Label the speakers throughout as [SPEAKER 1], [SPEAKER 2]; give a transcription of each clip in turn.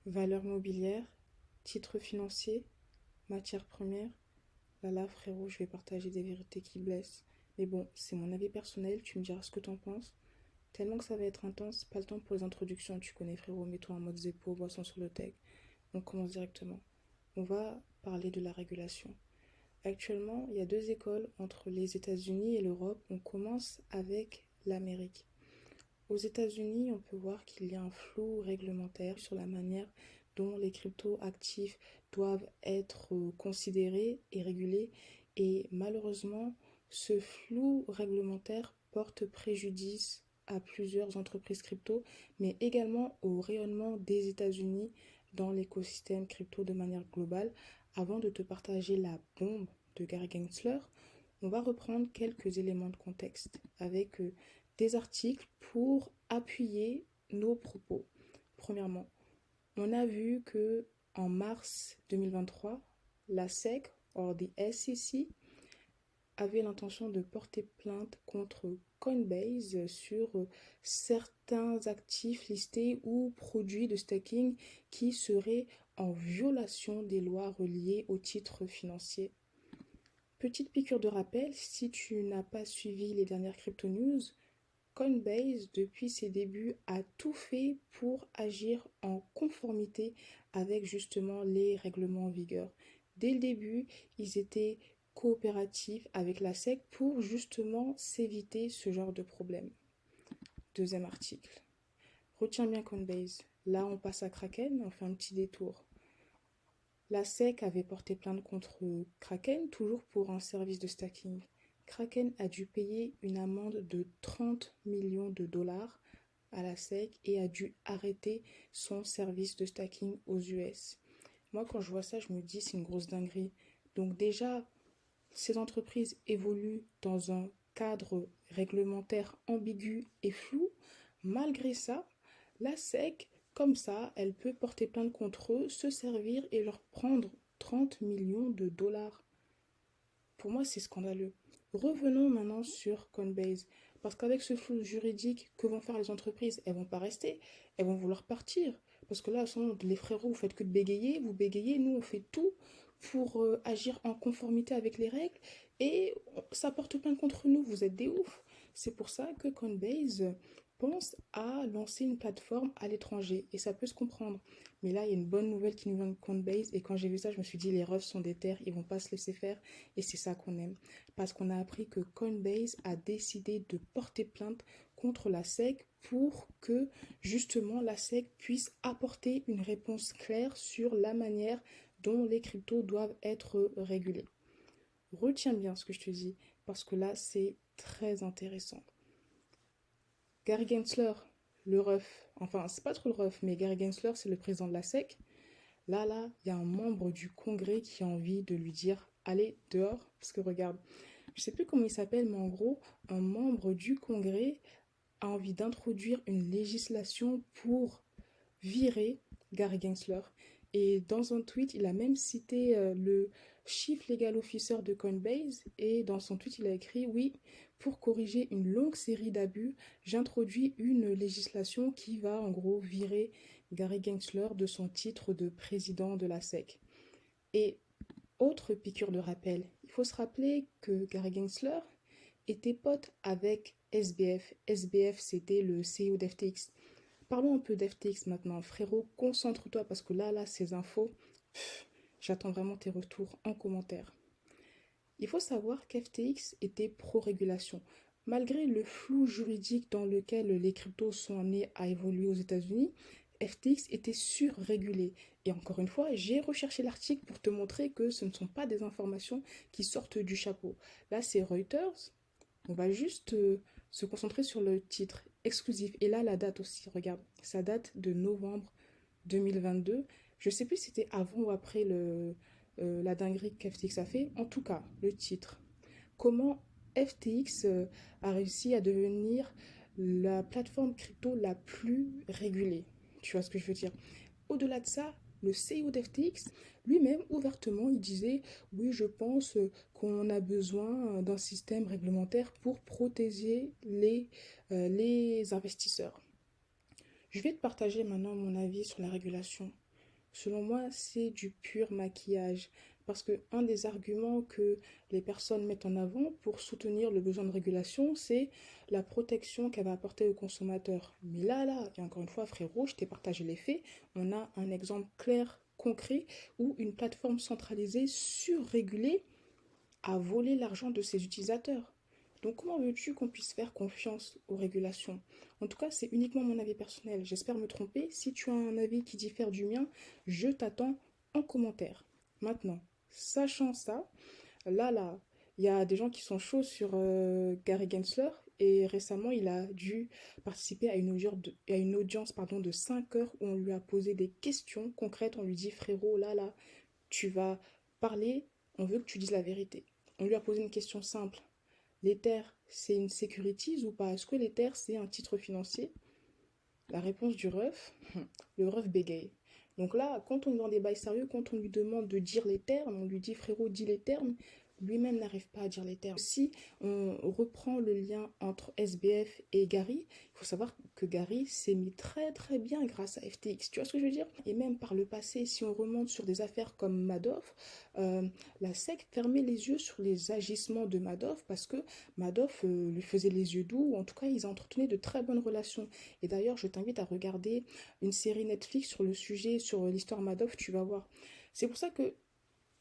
[SPEAKER 1] Valeurs mobilières, titres financiers, matières premières. Là, frérot, je vais partager des vérités qui blessent. Mais bon, c'est mon avis personnel, tu me diras ce que t'en penses. Tellement que ça va être intense, pas le temps pour les introductions, tu connais frérot, mets-toi en mode zépo, boisson sur le tech. On commence directement. On va parler de la régulation. Actuellement, il y a deux écoles entre les États-Unis et l'Europe. On commence avec l'Amérique. Aux États-Unis, on peut voir qu'il y a un flou réglementaire sur la manière dont les crypto-actifs doivent être considérés et régulés. Et malheureusement, ce flou réglementaire porte préjudice à plusieurs entreprises crypto, mais également au rayonnement des États-Unis dans l'écosystème crypto de manière globale. Avant de te partager la bombe de Gary Gensler, on va reprendre quelques éléments de contexte avec des articles pour appuyer nos propos. Premièrement, on a vu que en mars 2023, la SEC, or the SEC, avait l'intention de porter plainte contre Coinbase sur certains actifs listés ou produits de staking qui seraient en violation des lois reliées aux titres financiers. Petite piqûre de rappel, si tu n'as pas suivi les dernières crypto news, Coinbase, depuis ses débuts, a tout fait pour agir en conformité avec justement les règlements en vigueur. Dès le début, ils étaient coopératifs avec la SEC pour justement s'éviter ce genre de problème. Deuxième article. Retiens bien Coinbase. Là, on passe à Kraken, on fait un petit détour. La SEC avait porté plainte contre Kraken, toujours pour un service de stacking. Kraken a dû payer une amende de 30 millions de dollars à la SEC et a dû arrêter son service de stacking aux US. Moi, quand je vois ça, je me dis c'est une grosse dinguerie. Donc déjà, ces entreprises évoluent dans un cadre réglementaire ambigu et flou. Malgré ça, la SEC, comme ça, elle peut porter plainte contre eux, se servir et leur prendre 30 millions de dollars. Pour moi, c'est scandaleux. Revenons maintenant sur Coinbase. Parce qu'avec ce flou juridique, que vont faire les entreprises? Elles vont pas rester, elles vont vouloir partir. Parce que là, les frérots, vous faites que de bégayer, vous bégayez, nous on fait tout pour agir en conformité avec les règles et ça porte plainte contre nous, vous êtes des oufs. C'est pour ça que Coinbase pense à lancer une plateforme à l'étranger et ça peut se comprendre. Mais là, il y a une bonne nouvelle qui nous vient de Coinbase et quand j'ai vu ça, je me suis dit les refs sont des terres, ils vont pas se laisser faire et c'est ça qu'on aime. Parce qu'on a appris que Coinbase a décidé de porter plainte contre la SEC pour que justement la SEC puisse apporter une réponse claire sur la manière dont les cryptos doivent être régulés. Retiens bien ce que je te dis parce que là c'est très intéressant. Gary Gensler, le ref, enfin c'est pas trop le ref, mais Gary Gensler c'est le président de la SEC. Là, il y a un membre du Congrès qui a envie de lui dire allez dehors parce que regarde, je sais plus comment il s'appelle, mais en gros, un membre du Congrès a envie d'introduire une législation pour virer Gary Gensler. Et dans un tweet, il a même cité le Chief Legal Officer de Coinbase. Et dans son tweet, il a écrit oui, pour corriger une longue série d'abus, j'introduis une législation qui va en gros virer Gary Gensler de son titre de président de la SEC. Et autre piqûre de rappel, il faut se rappeler que Gary Gensler était pote avec SBF. SBF, c'était le CEO d'FTX. Parlons un peu d'FTX maintenant. Frérot, concentre-toi parce que là, ces infos, j'attends vraiment tes retours en commentaire. Il faut savoir qu'FTX était pro-régulation. Malgré le flou juridique dans lequel les cryptos sont amenés à évoluer aux États-Unis, FTX était surrégulé. Et encore une fois, j'ai recherché l'article pour te montrer que ce ne sont pas des informations qui sortent du chapeau. Là, c'est Reuters. On va juste se concentrer sur le titre exclusif. Et là, la date aussi, regarde, ça date de novembre 2022. Je ne sais plus si c'était avant ou après la dinguerie qu'FTX a fait. En tout cas, le titre. Comment FTX a réussi à devenir la plateforme crypto la plus régulée. Tu vois ce que je veux dire? Au-delà de ça, le CEO d'FTX, lui-même, ouvertement, il disait oui, je pense qu'on a besoin d'un système réglementaire pour protéger les investisseurs. Je vais te partager maintenant mon avis sur la régulation. Selon moi, c'est du pur maquillage. Parce que un des arguments que les personnes mettent en avant pour soutenir le besoin de régulation, c'est la protection qu'elle va apporter aux consommateurs. Mais là, et encore une fois, frérot, je t'ai partagé les faits, on a un exemple clair, concret, où une plateforme centralisée, surrégulée, a volé l'argent de ses utilisateurs. Donc comment veux-tu qu'on puisse faire confiance aux régulations? En tout cas, c'est uniquement mon avis personnel. J'espère me tromper. Si tu as un avis qui diffère du mien, je t'attends en commentaire. Maintenant, sachant ça, là, il y a des gens qui sont chauds sur Gary Gensler et récemment, il a dû participer à une audience de 5 heures où on lui a posé des questions concrètes. On lui dit, frérot, là, tu vas parler, on veut que tu dises la vérité. On lui a posé une question simple. L'Ether, c'est une securities ou pas? Est-ce que l'Ether, c'est un titre financier? La réponse du ref, le ref bégaye. Donc là, quand on est dans des bails sérieux, quand on lui demande de dire les termes, on lui dit frérot, dis les termes, lui-même n'arrive pas à dire les termes. Si on reprend le lien entre SBF et Gary, il faut savoir que Gary s'est mis très très bien grâce à FTX. Tu vois ce que je veux dire? Et même par le passé, si on remonte sur des affaires comme Madoff, la SEC fermait les yeux sur les agissements de Madoff parce que Madoff lui faisait les yeux doux, ou en tout cas ils entretenaient de très bonnes relations. Et d'ailleurs, je t'invite à regarder une série Netflix sur le sujet, sur l'histoire Madoff, tu vas voir. C'est pour ça que,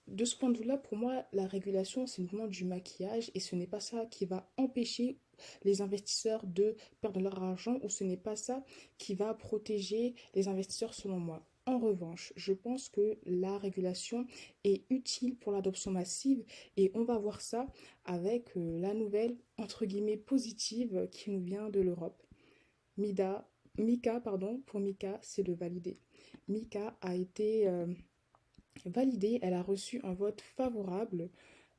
[SPEAKER 1] de ce point de vue-là, pour moi, la régulation, c'est uniquement du maquillage et ce n'est pas ça qui va empêcher les investisseurs de perdre leur argent ou ce n'est pas ça qui va protéger les investisseurs selon moi. En revanche, je pense que la régulation est utile pour l'adoption massive et on va voir ça avec la nouvelle, entre guillemets, positive qui nous vient de l'Europe. Mika, pour Mika, c'est le validé. Mika a été validée, elle a reçu un vote favorable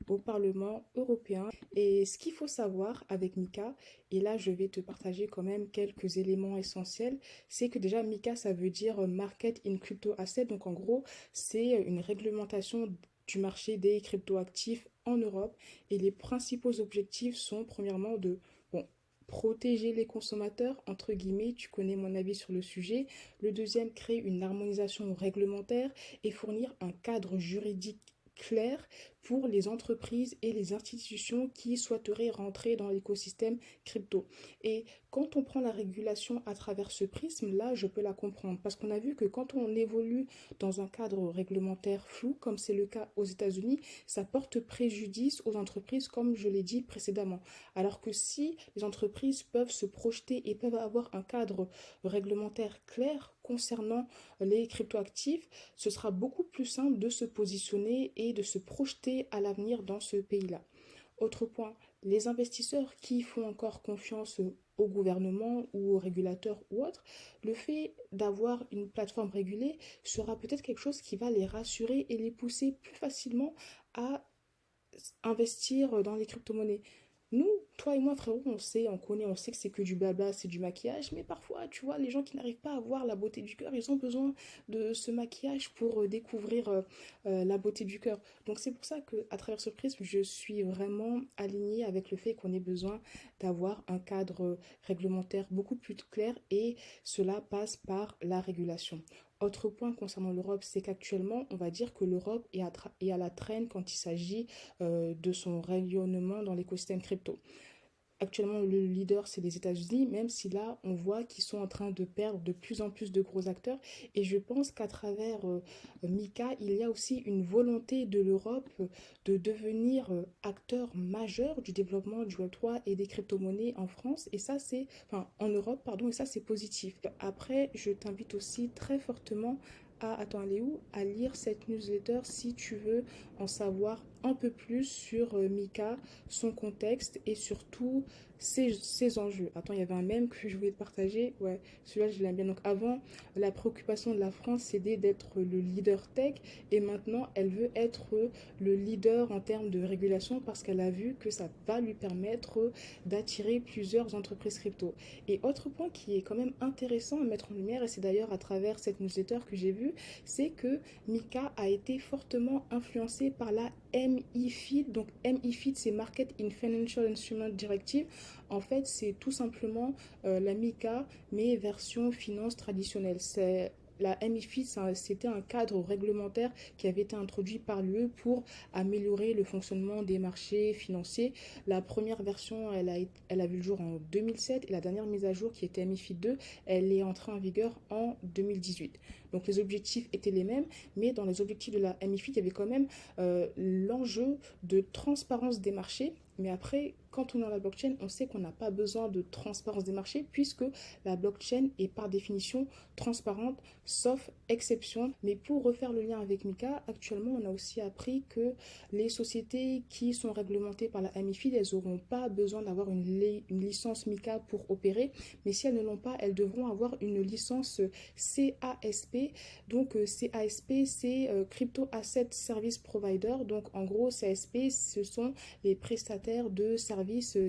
[SPEAKER 1] au Parlement européen. Et ce qu'il faut savoir avec Mika, et là je vais te partager quand même quelques éléments essentiels, c'est que déjà Mika ça veut dire Market in Crypto Asset, donc en gros c'est une réglementation du marché des cryptoactifs en Europe et les principaux objectifs sont premièrement de bon, protéger les consommateurs, entre guillemets, tu connais mon avis sur le sujet. Le deuxième, créer une harmonisation réglementaire et fournir un cadre juridique clair pour les entreprises et les institutions qui souhaiteraient rentrer dans l'écosystème crypto. Et quand on prend la régulation à travers ce prisme-là, je peux la comprendre. Parce qu'on a vu que quand on évolue dans un cadre réglementaire flou, comme c'est le cas aux États-Unis, ça porte préjudice aux entreprises, comme je l'ai dit précédemment. Alors que si les entreprises peuvent se projeter et peuvent avoir un cadre réglementaire clair concernant les cryptoactifs, ce sera beaucoup plus simple de se positionner et de se projeter à l'avenir dans ce pays-là. Autre point, les investisseurs qui font encore confiance au gouvernement ou aux régulateurs ou autres, le fait d'avoir une plateforme régulée sera peut-être quelque chose qui va les rassurer et les pousser plus facilement à investir dans les crypto-monnaies. Nous, toi et moi, frérot, on sait, on connaît, on sait que c'est que du blabla, c'est du maquillage, mais parfois, tu vois, les gens qui n'arrivent pas à voir la beauté du cœur, ils ont besoin de ce maquillage pour découvrir la beauté du cœur. Donc c'est pour ça que, à travers ce prisme, je suis vraiment alignée avec le fait qu'on ait besoin d'avoir un cadre réglementaire beaucoup plus clair et cela passe par la régulation. Autre point concernant l'Europe, c'est qu'actuellement, on va dire que l'Europe est à la traîne quand il s'agit de son rayonnement dans l'écosystème crypto. Actuellement, le leader, c'est les États-Unis, même si là, on voit qu'ils sont en train de perdre de plus en plus de gros acteurs. Et je pense qu'à travers Mika, il y a aussi une volonté de l'Europe de devenir acteur majeur du développement du Web3 et des crypto-monnaies en France. Et ça, en Europe, pardon, et ça, c'est positif. Après, je t'invite aussi très fortement à lire cette newsletter si tu veux en savoir un peu plus sur Mika, son contexte et surtout ses enjeux. Attends, il y avait un mème que je voulais te partager. Ouais, celui-là, je l'aime bien. Donc avant, la préoccupation de la France, c'était d'être le leader tech et maintenant, elle veut être le leader en termes de régulation parce qu'elle a vu que ça va lui permettre d'attirer plusieurs entreprises crypto. Et autre point qui est quand même intéressant à mettre en lumière, et c'est d'ailleurs à travers cette newsletter que j'ai vu, c'est que Mika a été fortement influencé par la MiFID. Donc MiFID, c'est Market in Financial Instrument Directive. En fait, c'est tout simplement la MiCA, mais version finance traditionnelle. C'est la MiFID, c'était un cadre réglementaire qui avait été introduit par l'UE pour améliorer le fonctionnement des marchés financiers. La première version, elle a vu le jour en 2007 et la dernière mise à jour qui était MiFID 2, elle est entrée en vigueur en 2018. Donc les objectifs étaient les mêmes, mais dans les objectifs de la MiFID, il y avait quand même l'enjeu de transparence des marchés. Mais après, quand on est dans la blockchain, on sait qu'on n'a pas besoin de transparence des marchés puisque la blockchain est par définition transparente, sauf exception. Mais pour refaire le lien avec Mika, actuellement, on a aussi appris que les sociétés qui sont réglementées par la MiFID, elles n'auront pas besoin d'avoir une licence Mika pour opérer. Mais si elles ne l'ont pas, elles devront avoir une licence CASP. Donc CASP, c'est Crypto Asset Service Provider. Donc en gros, CASP, ce sont les prestataires de services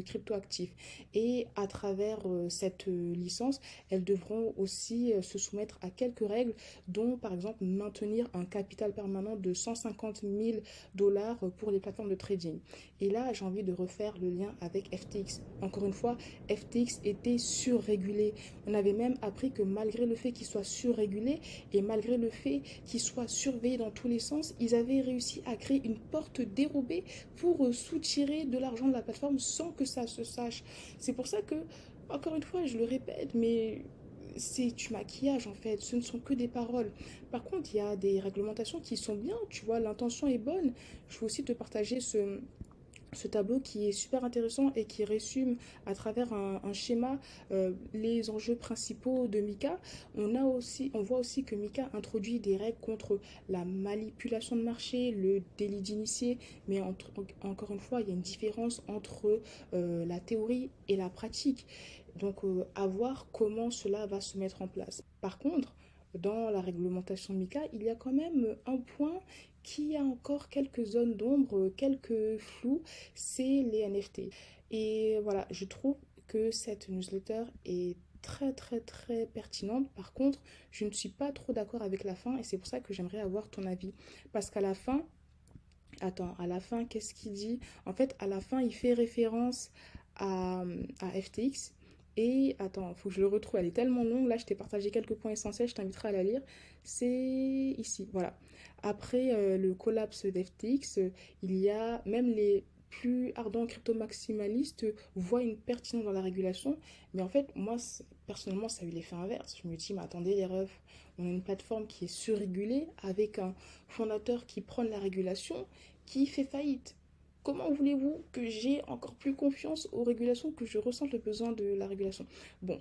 [SPEAKER 1] cryptoactifs. Et à travers cette licence, elles devront aussi se soumettre à quelques règles, dont par exemple maintenir un capital permanent de 150 000 dollars pour les plateformes de trading. Et là, j'ai envie de refaire le lien avec FTX. Encore une fois, FTX était surrégulé. On avait même appris que malgré le fait qu'il soit surrégulé et malgré le fait qu'il soit surveillé dans tous les sens, ils avaient réussi à créer une porte dérobée pour soutirer de l'argent de la plateforme sans que ça se sache. C'est pour ça que, encore une fois, je le répète, mais c'est du maquillage en fait, ce ne sont que des paroles. Par contre, il y a des réglementations qui sont bien, tu vois, l'intention est bonne. Je veux aussi te partager ce tableau qui est super intéressant et qui résume à travers un schéma les enjeux principaux de Mika. On voit aussi que Mika introduit des règles contre la manipulation de marché, le délit d'initié, mais encore une fois, il y a une différence entre la théorie et la pratique. Donc, à voir comment cela va se mettre en place. Par contre, dans la réglementation Mika, il y a quand même un point qui a encore quelques zones d'ombre, quelques flous, c'est les NFT. Et voilà, je trouve que cette newsletter est très très très pertinente. Par contre, je ne suis pas trop d'accord avec la fin et c'est pour ça que j'aimerais avoir ton avis. Parce qu'à la fin, attends, à la fin, qu'est-ce qu'il dit? En fait, à la fin, il fait référence à, à FTX. Et attends, il faut que je le retrouve, elle est tellement longue. Là, je t'ai partagé quelques points essentiels, je t'inviterai à la lire. C'est ici, voilà. Après le collapse d'FTX, il y a même les plus ardents crypto-maximalistes voient une pertinence dans la régulation. Mais en fait, moi, personnellement, ça a eu l'effet inverse. Je me dis, mais attendez les refs, on a une plateforme qui est surrégulée avec un fondateur qui prône la régulation, qui fait faillite. Comment voulez-vous que j'ai encore plus confiance aux régulations, que je ressente le besoin de la régulation? Bon,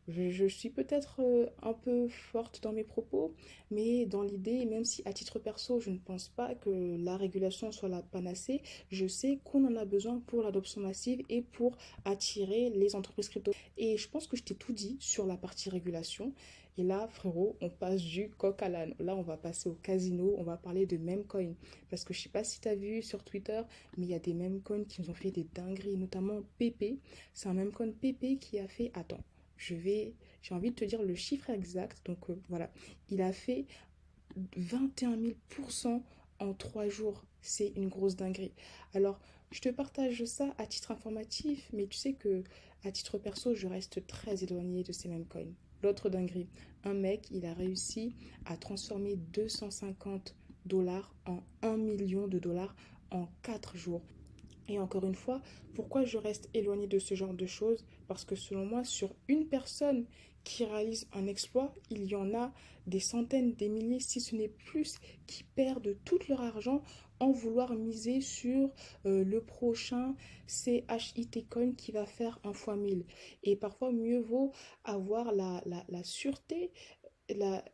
[SPEAKER 1] je suis peut-être un peu forte dans mes propos, mais dans l'idée, même si à titre perso, je ne pense pas que la régulation soit la panacée, je sais qu'on en a besoin pour l'adoption massive et pour attirer les entreprises crypto. Et je pense que je t'ai tout dit sur la partie régulation. Et là, frérot, on passe du coq à l'âne. Là, on va passer au casino, on va parler de memecoin. Parce que je sais pas si tu as vu sur Twitter, mais il y a des memecoins qui nous ont fait des dingueries, notamment PP. C'est un memecoin PP qui a fait... Attends, j'ai envie de te dire le chiffre exact. Donc voilà, il a fait 21 000% en 3 jours. C'est une grosse dinguerie. Alors, je te partage ça à titre informatif, mais tu sais que à titre perso, je reste très éloignée de ces mêmes coins. L'autre dinguerie, un mec, il a réussi à transformer 250 dollars en 1 million de dollars en 4 jours. Et encore une fois, pourquoi je reste éloignée de ce genre de choses? Parce que selon moi, sur une personne qui réalise un exploit, il y en a des centaines, des milliers, si ce n'est plus, qui perdent tout leur argent en vouloir miser sur le prochain CHIT coin qui va faire un fois 1000. Et parfois, mieux vaut avoir la sûreté,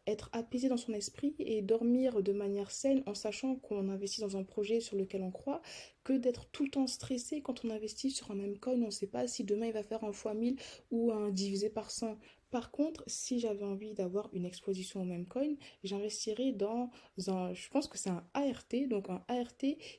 [SPEAKER 1] être apaisé dans son esprit et dormir de manière saine en sachant qu'on investit dans un projet sur lequel on croit que d'être tout le temps stressé quand on investit sur un même coin. On ne sait pas si demain il va faire un fois 1000 ou un divisé par 100. Par contre, si j'avais envie d'avoir une exposition au même coin, j'investirais dans je pense que c'est un ART, donc un ART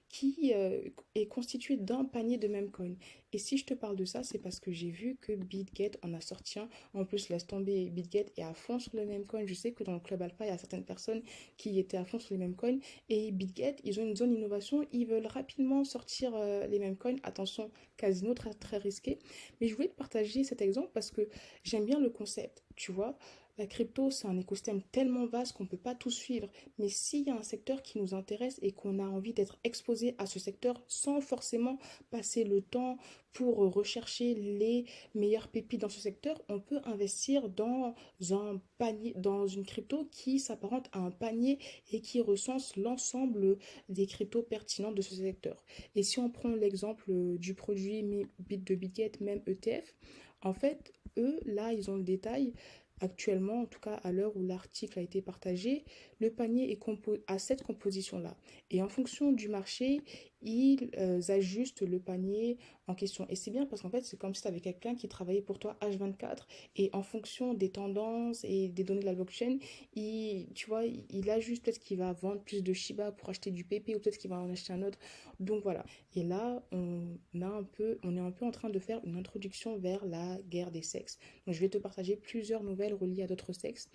[SPEAKER 1] qui est constitué d'un panier de même coin. Et si je te parle de ça, c'est parce que j'ai vu que BitGet en a sorti un. En plus, laisse tomber, BitGet est à fond sur le même coin. Je sais que dans le club alpha, il y a certaines personnes qui étaient à fond sur les mêmes coins. Et BitGet, ils ont une zone innovation. Ils veulent rapidement sortir les mêmes coins. Attention, casino très, très risqué. Mais je voulais te partager cet exemple parce que j'aime bien le concept, tu vois. La crypto, c'est un écosystème tellement vaste qu'on ne peut pas tout suivre. Mais s'il y a un secteur qui nous intéresse et qu'on a envie d'être exposé à ce secteur sans forcément passer le temps pour rechercher les meilleures pépites dans ce secteur, on peut investir dans un panier, dans une crypto qui s'apparente à un panier et qui recense l'ensemble des cryptos pertinentes de ce secteur. Et si on prend l'exemple du produit Bit de Bitget, même ETF, en fait, eux, là, ils ont le détail. Actuellement, en tout cas à l'heure où l'article a été partagé, le panier est à cette composition-là. Et en fonction du marché, ils ajustent le panier en question. Et c'est bien parce qu'en fait, c'est comme si tu avais quelqu'un qui travaillait pour toi H24 et en fonction des tendances et des données de la blockchain, tu vois, il ajuste peut-être qu'il va vendre plus de Shiba pour acheter du PP ou peut-être qu'il va en acheter un autre. Donc voilà. Et là, on est un peu en train de faire une introduction vers la guerre des sexes. Donc je vais te partager plusieurs nouvelles reliées à d'autres sexes.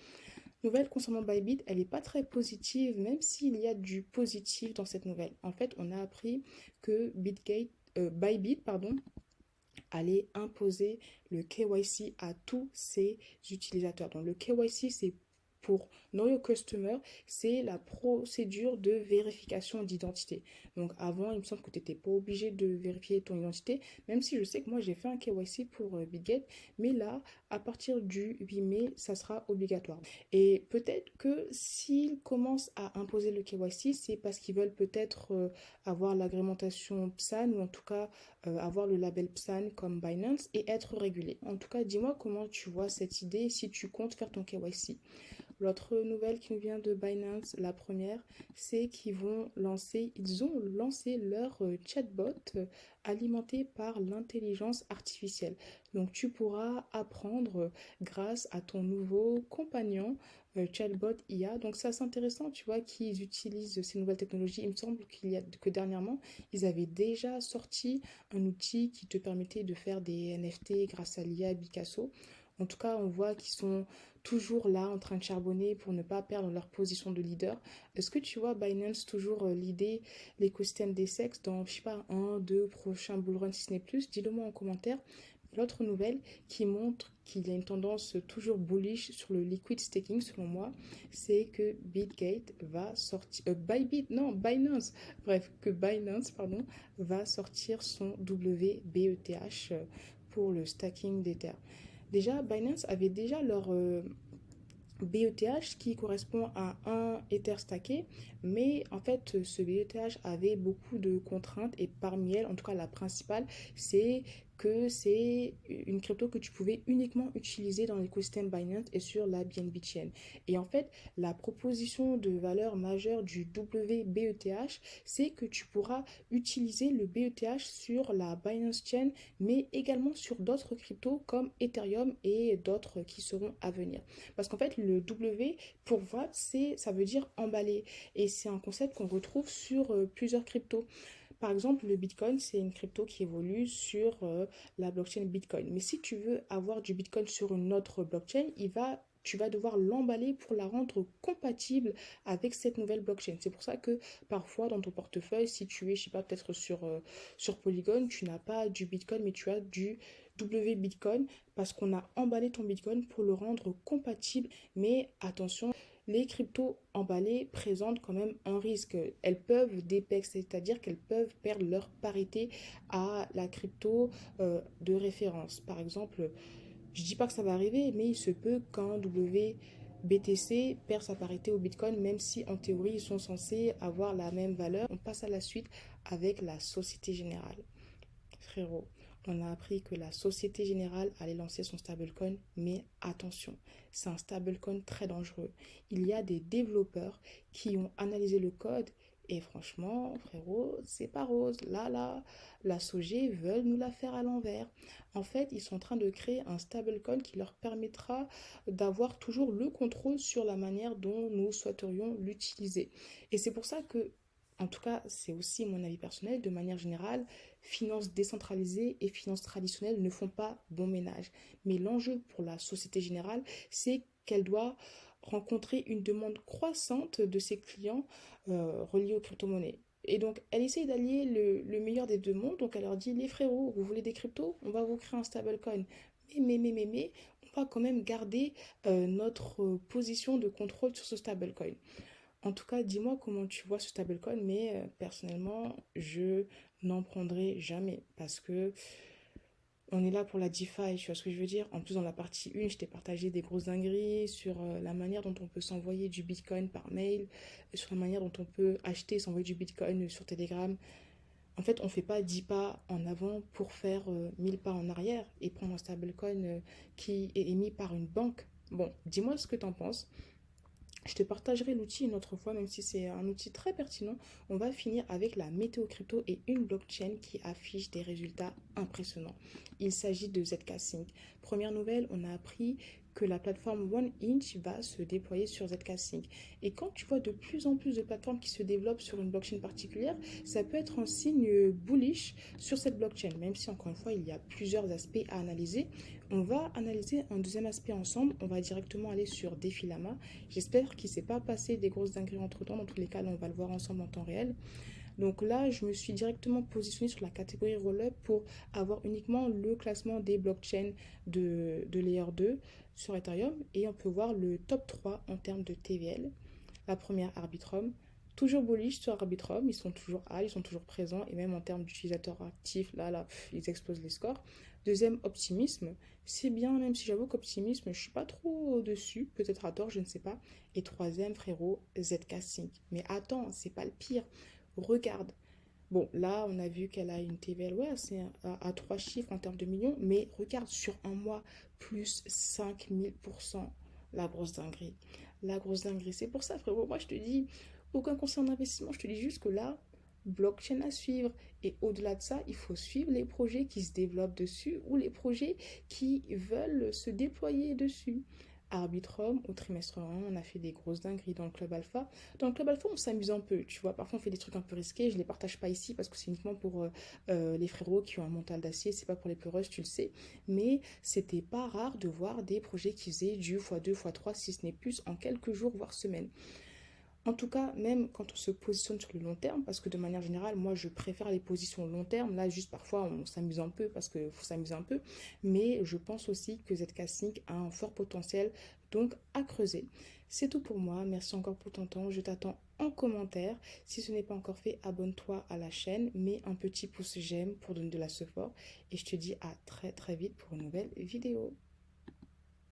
[SPEAKER 1] Nouvelle concernant Bybit, elle n'est pas très positive, même s'il y a du positif dans cette nouvelle. En fait, on a appris que Bybit, pardon, allait imposer le KYC à tous ses utilisateurs. Donc le KYC, c'est pour Know Your Customer, c'est la procédure de vérification d'identité. Donc avant, il me semble que tu n'étais pas obligé de vérifier ton identité, même si je sais que moi j'ai fait un KYC pour BitGet, mais là, à partir du 8 mai, ça sera obligatoire. Et peut-être que s'ils commencent à imposer le KYC, c'est parce qu'ils veulent peut-être avoir l'agrémentation PSAN ou en tout cas avoir le label PSAN comme Binance et être régulé. En tout cas, dis-moi comment tu vois cette idée si tu comptes faire ton KYC. L'autre nouvelle qui nous vient de Binance, la première, c'est ils ont lancé leur chatbot alimenté par l'intelligence artificielle. Donc tu pourras apprendre grâce à ton nouveau compagnon chatbot IA. Donc ça c'est intéressant, tu vois, qu'ils utilisent ces nouvelles technologies. Il me semble que dernièrement, ils avaient déjà sorti un outil qui te permettait de faire des NFT grâce à l'IA Picasso. En tout cas, on voit qu'ils sont toujours là en train de charbonner pour ne pas perdre leur position de leader. Est-ce que tu vois Binance toujours l'idée, l'écosystème des sexes dans, je sais pas, un, deux prochains bullruns si ce n'est plus? Dis-le moi en commentaire. L'autre nouvelle qui montre qu'il y a une tendance toujours bullish sur le liquid staking selon moi, c'est que Bitgate va sortir, Binance, bref, que Binance, pardon, va sortir son WBETH pour le stacking d'Ether. Déjà, Binance avait déjà leur BETH qui correspond à un Ether stacké, mais en fait, ce BETH avait beaucoup de contraintes et parmi elles, en tout cas la principale, c'est que c'est une crypto que tu pouvais uniquement utiliser dans l'écosystème Binance et sur la BNB Chain. Et en fait, la proposition de valeur majeure du WBETH, c'est que tu pourras utiliser le BETH sur la Binance Chain, mais également sur d'autres cryptos comme Ethereum et d'autres qui seront à venir. Parce qu'en fait, le W pour Wrap, ça veut dire emballer. Et c'est un concept qu'on retrouve sur plusieurs cryptos. Par exemple, le Bitcoin, c'est une crypto qui évolue sur la blockchain Bitcoin. Mais si tu veux avoir du Bitcoin sur une autre blockchain, tu vas devoir l'emballer pour la rendre compatible avec cette nouvelle blockchain. C'est pour ça que parfois dans ton portefeuille, si tu es, je sais pas, peut-être sur Polygon, tu n'as pas du Bitcoin, mais tu as du W Bitcoin parce qu'on a emballé ton Bitcoin pour le rendre compatible. Mais attention, les cryptos emballées présentent quand même un risque. Elles peuvent dépex, c'est-à-dire qu'elles peuvent perdre leur parité à la crypto de référence. Par exemple, je ne dis pas que ça va arriver, mais il se peut qu'un WBTC perd sa parité au Bitcoin, même si en théorie ils sont censés avoir la même valeur. On passe à la suite avec la Société Générale. Frérot, on a appris que la Société Générale allait lancer son stablecoin, mais attention, c'est un stablecoin très dangereux. Il y a des développeurs qui ont analysé le code et franchement, frérot, c'est pas rose. Là, la SOG veulent nous la faire à l'envers. En fait, ils sont en train de créer un stablecoin qui leur permettra d'avoir toujours le contrôle sur la manière dont nous souhaiterions l'utiliser. Et c'est pour ça que en tout cas, c'est aussi mon avis personnel, de manière générale, finances décentralisées et finances traditionnelles ne font pas bon ménage. Mais l'enjeu pour la Société Générale, c'est qu'elle doit rencontrer une demande croissante de ses clients reliés aux crypto-monnaies. Et donc, elle essaye d'allier le meilleur des deux mondes. Donc, elle leur dit, les frérots, vous voulez des cryptos? On va vous créer un stablecoin. Mais, on va quand même garder notre position de contrôle sur ce stablecoin. En tout cas, dis-moi comment tu vois ce stablecoin, mais personnellement, je n'en prendrai jamais parce que on est là pour la DeFi, tu vois ce que je veux dire? En plus, dans la partie 1, je t'ai partagé des grosses dingueries sur la manière dont on peut s'envoyer du Bitcoin par mail, sur la manière dont on peut acheter et s'envoyer du Bitcoin sur Telegram. En fait, on ne fait pas 10 pas en avant pour faire 1000 pas en arrière et prendre un stablecoin qui est émis par une banque. Bon, dis-moi ce que tu en penses. Je te partagerai l'outil une autre fois, même si c'est un outil très pertinent. On va finir avec la météo crypto et une blockchain qui affiche des résultats impressionnants. Il s'agit de ZK-Sync. Première nouvelle, on a appris que la plateforme OneInch va se déployer sur ZK-Sync. Et quand tu vois de plus en plus de plateformes qui se développent sur une blockchain particulière, ça peut être un signe bullish sur cette blockchain, même si encore une fois, il y a plusieurs aspects à analyser. On va analyser un deuxième aspect ensemble. On va directement aller sur Defilama. J'espère qu'il ne s'est pas passé des grosses dingueries entre temps. Dans tous les cas, là, on va le voir ensemble en temps réel. Donc là, je me suis directement positionnée sur la catégorie Rollup pour avoir uniquement le classement des blockchains de Layer 2 sur Ethereum. Et on peut voir le top 3 en termes de TVL. La première, Arbitrum. Toujours bullish sur Arbitrum, ils sont toujours high, ils sont toujours présents, et même en termes d'utilisateurs actifs, ils explosent les scores. Deuxième, Optimisme. C'est bien, même si j'avoue qu'Optimisme, je ne suis pas trop dessus, peut-être à tort, je ne sais pas. Et troisième, frérot, ZK-Sync. Mais attends, c'est pas le pire. Regarde. Bon, là, on a vu qu'elle a une TVL, ouais, c'est à 3 chiffres en termes de millions, mais regarde, sur un mois, plus 5000%, la grosse dinguerie. La grosse dinguerie, c'est pour ça, frérot, moi je te dis, aucun conseil en investissement, je te dis juste que là, blockchain à suivre. Et au-delà de ça, il faut suivre les projets qui se développent dessus ou les projets qui veulent se déployer dessus. Arbitrum, au trimestre 1, on a fait des grosses dingueries dans le club alpha. Dans le club alpha, on s'amuse un peu, tu vois. Parfois, on fait des trucs un peu risqués. Je ne les partage pas ici parce que c'est uniquement pour les frérots qui ont un mental d'acier. C'est pas pour les peureuses, tu le sais. Mais c'était pas rare de voir des projets qui faisaient du x2, x3, si ce n'est plus, en quelques jours, voire semaines. En tout cas, même quand on se positionne sur le long terme, parce que de manière générale, moi je préfère les positions long terme. Là, juste parfois, on s'amuse un peu parce qu'il faut s'amuser un peu. Mais je pense aussi que ZK-Sync a un fort potentiel, donc à creuser. C'est tout pour moi. Merci encore pour ton temps. Je t'attends en commentaire. Si ce n'est pas encore fait, abonne-toi à la chaîne. Mets un petit pouce j'aime pour donner de la support. Et je te dis à très très vite pour une nouvelle vidéo.